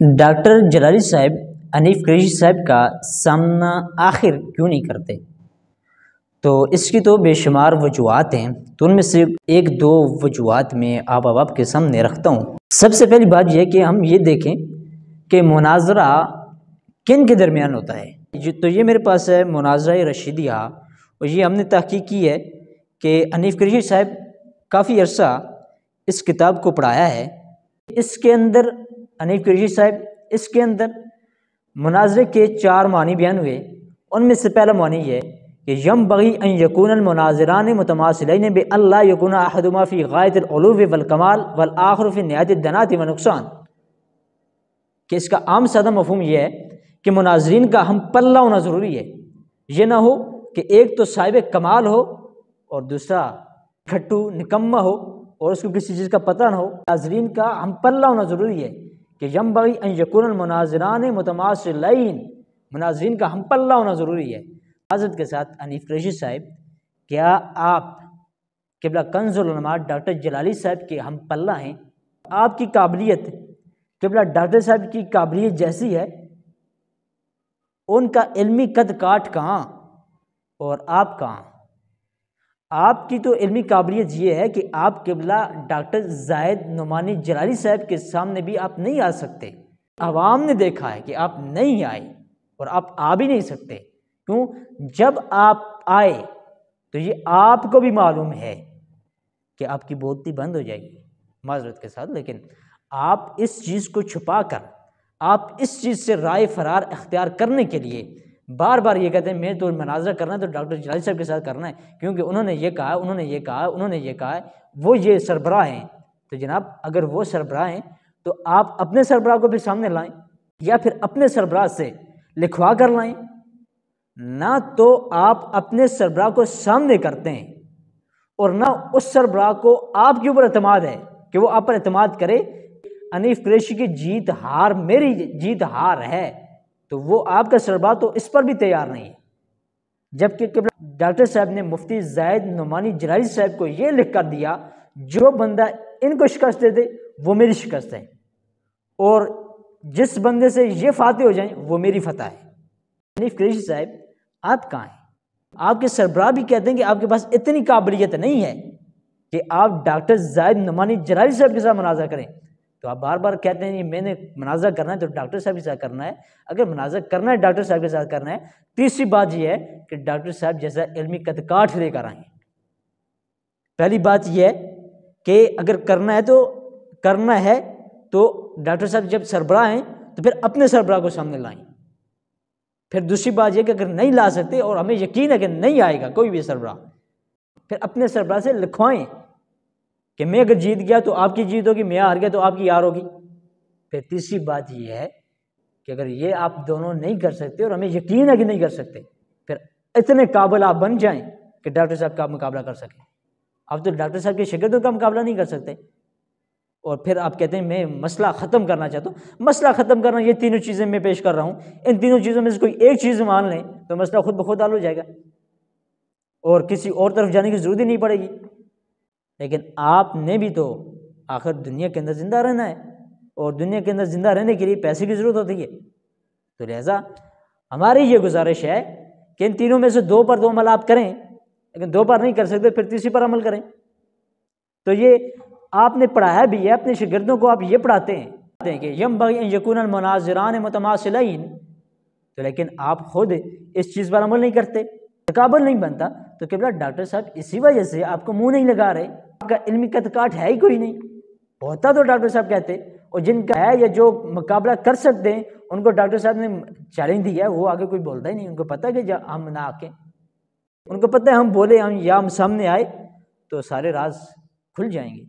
Doctor Jalali صاحب حنیف قریشی صاحب کا سامنا آخر کیوں نہیں کرتے؟ تو اس کی تو بے شمار وجوہات ہیں، تو ان میں سے ایک دو وجوہات میں آپ کے سامنے رکھتا ہوں۔ سب سے پہلی بات یہ کہ ہم یہ دیکھیں کہ مناظرہ کن کے درمیان ہوتا ہے۔ تو یہ میرے پاس ہے مناظرہ رشیدیہ، اور یہ ہم نے تحقیق کی ہے کہ حنیف قریشی صاحب کافی عرصہ اس کتاب کو پڑھایا ہے۔ اس کے اندر حنیف قریشی صاحب اس کے اندر مناظرے کے 4 معنی بیان ہوئے۔ ان میں سے پہلا معنی یہ کہ ینبغی ان یکون المناظران متماثلین بان لا یکون احدہما فی غایۃ العلو والکمال والآخر فی نہایت الدناۃ والنقصان، کہ اس کا عام سادہ مفہوم یہ ہے کہ مناظرین کا ہم پلہ ہونا ضروری ہے۔ یہ نہ ہو کہ ایک تو صاحب کمال ہو اور دوسرا کھٹو نکمہ ہو اور اس کو کسی چیز کا پتہ نہ ہو۔ مناظرین کا ہم پلہ ہونا ضروری ہے کہ ینبغی ان یکون المناظران متماثلین، مناظرین کا ہم پلہ ہونا ضروری ہے۔ حضرت کے ساتھ حنیف قریشی صاحب، کیا آپ قبلہ کنز العلماء ڈاکٹر جلالی صاحب کے ہم پلہ ہیں؟ آپ کی قابلیت قبلہ ڈاکٹر صاحب کی قابلیت جیسی ہے، ان کا علمی قد کاٹ کہاں اور آپ کہاں؟ آپ کی تو علمی قابلیت یہ ہے کہ آپ قبلہ ڈاکٹر زاہد نعمانی جلالی صاحب کے سامنے بھی آپ نہیں آ سکتے۔ عوام نے دیکھا ہے کہ آپ نہیں آئے اور آپ آ بھی نہیں سکتے۔ کیوں؟ جب آپ آئے تو یہ آپ کو بھی معلوم ہے کہ آپ کی بولتی بند ہو جائے گی، معذرت کے ساتھ، لیکن آپ اس چیز کو چھپا کر، آپ اس چیز سے رائے فرار اختیار کرنے کے لیے بار بار یہ کہتے ہیں میں تو مناظرہ کرنا ہے تو ڈاکٹر جلالی صاحب کے ساتھ کرنا ہے، کیونکہ انہوں نے یہ کہا، انہوں نے یہ کہا، انہوں نے یہ کہا ہے، وہ یہ سربراہ ہیں۔ تو جناب اگر وہ سربراہ ہیں تو آپ اپنے سربراہ کو بھی سامنے لائیں، یا پھر اپنے سربراہ سے لکھوا کر لائیں۔ نہ تو آپ اپنے سربراہ کو سامنے کرتے ہیں اور نہ اس سربراہ کو آپ کے اوپر اعتماد ہے کہ وہ آپ پر اعتماد کرے۔ حنیف قریشی کی جیت ہار میری جیت ہار ہے، تو وہ آپ کا سربراہ تو اس پر بھی تیار نہیں ہے۔ جبکہ ڈاکٹر صاحب نے مفتی زاہد نعمانی جلالی صاحب کو یہ لکھ کر دیا، جو بندہ ان کو شکست دے دے وہ میری شکست ہے، اور جس بندے سے یہ فاتح ہو جائیں وہ میری فتح ہے۔ حنیف قریشی صاحب آپ کہاں ہیں؟ آپ کے سربراہ بھی کہتے ہیں کہ آپ کے پاس اتنی قابلیت نہیں ہے کہ آپ ڈاکٹر زاہد نعمانی جلالی صاحب کے ساتھ مناظرہ کریں۔ تو آپ بار بار کہتے ہیں میں نے مناظرہ کرنا ہے تو ڈاکٹر صاحب کے ساتھ کرنا ہے۔ اگر مناظرہ کرنا ہے ڈاکٹر صاحب کے ساتھ کرنا ہے، تیسری بات یہ ہے کہ ڈاکٹر صاحب جیسا علمی قد کاٹ لے کر آئیں۔ پہلی بات یہ ہے کہ اگر کرنا ہے تو ڈاکٹر صاحب جب سربراہ ہیں تو پھر اپنے سربراہ کو سامنے لائیں۔ پھر دوسری بات یہ کہ اگر نہیں لا سکتے اور ہمیں یقین ہے کہ نہیں آئے گا کوئی بھی سربراہ، پھر اپنے سربراہ سے لکھوائیں کہ میں اگر جیت گیا تو آپ کی جیت ہوگی، میں ہار گیا تو آپ کی ہار ہوگی۔ پھر تیسری بات یہ ہے کہ اگر یہ آپ دونوں نہیں کر سکتے اور ہمیں یقین ہے کہ نہیں کر سکتے، پھر اتنے قابل آپ بن جائیں کہ ڈاکٹر صاحب کا مقابلہ کر سکیں۔ آپ تو ڈاکٹر صاحب کے شاگردوں کا مقابلہ نہیں کر سکتے، اور پھر آپ کہتے ہیں میں مسئلہ ختم کرنا چاہتا ہوں۔ مسئلہ ختم کرنا، یہ تینوں چیزیں میں پیش کر رہا ہوں، ان تینوں چیزوں میں سے کوئی ایک چیز مان لیں تو مسئلہ خود بخود حل ہو جائے گا اور کسی اور طرف جانے کی ضرورت ہی نہیں پڑے گی۔ لیکن آپ نے بھی تو آخر دنیا کے اندر زندہ رہنا ہے، اور دنیا کے اندر زندہ رہنے کے لیے پیسے کی ضرورت ہوتی ہے۔ تو لہٰذا ہماری یہ گزارش ہے کہ ان تینوں میں سے 2 پر تو عمل آپ کریں، لیکن 2 پر نہیں کر سکتے پھر تیسری پر عمل کریں۔ تو یہ آپ نے پڑھایا بھی ہے، اپنے شاگردوں کو آپ یہ پڑھاتے ہیں کہ ینبغی ان یکون المناظران متماثلین، تو لیکن آپ خود اس چیز پر عمل نہیں کرتے، قابل نہیں بنتا۔ تو قبلہ ڈاکٹر صاحب اسی وجہ سے آپ کو منہ نہیں لگا رہے، آپ کا علمی قد کاٹ ہے ہی کوئی نہیں۔ ہوتا تو ڈاکٹر صاحب کہتے، اور جن کا ہے یا جو مقابلہ کر سکتے ہیں ان کو ڈاکٹر صاحب نے چیلنج دیا ہے، وہ آگے کوئی بولتا ہی نہیں۔ ان کو پتہ ہے کہ ہم نہ آکیں، ان کو پتہ ہے ہم بولے ہم یا ہم سامنے آئے تو سارے راز کھل جائیں گے۔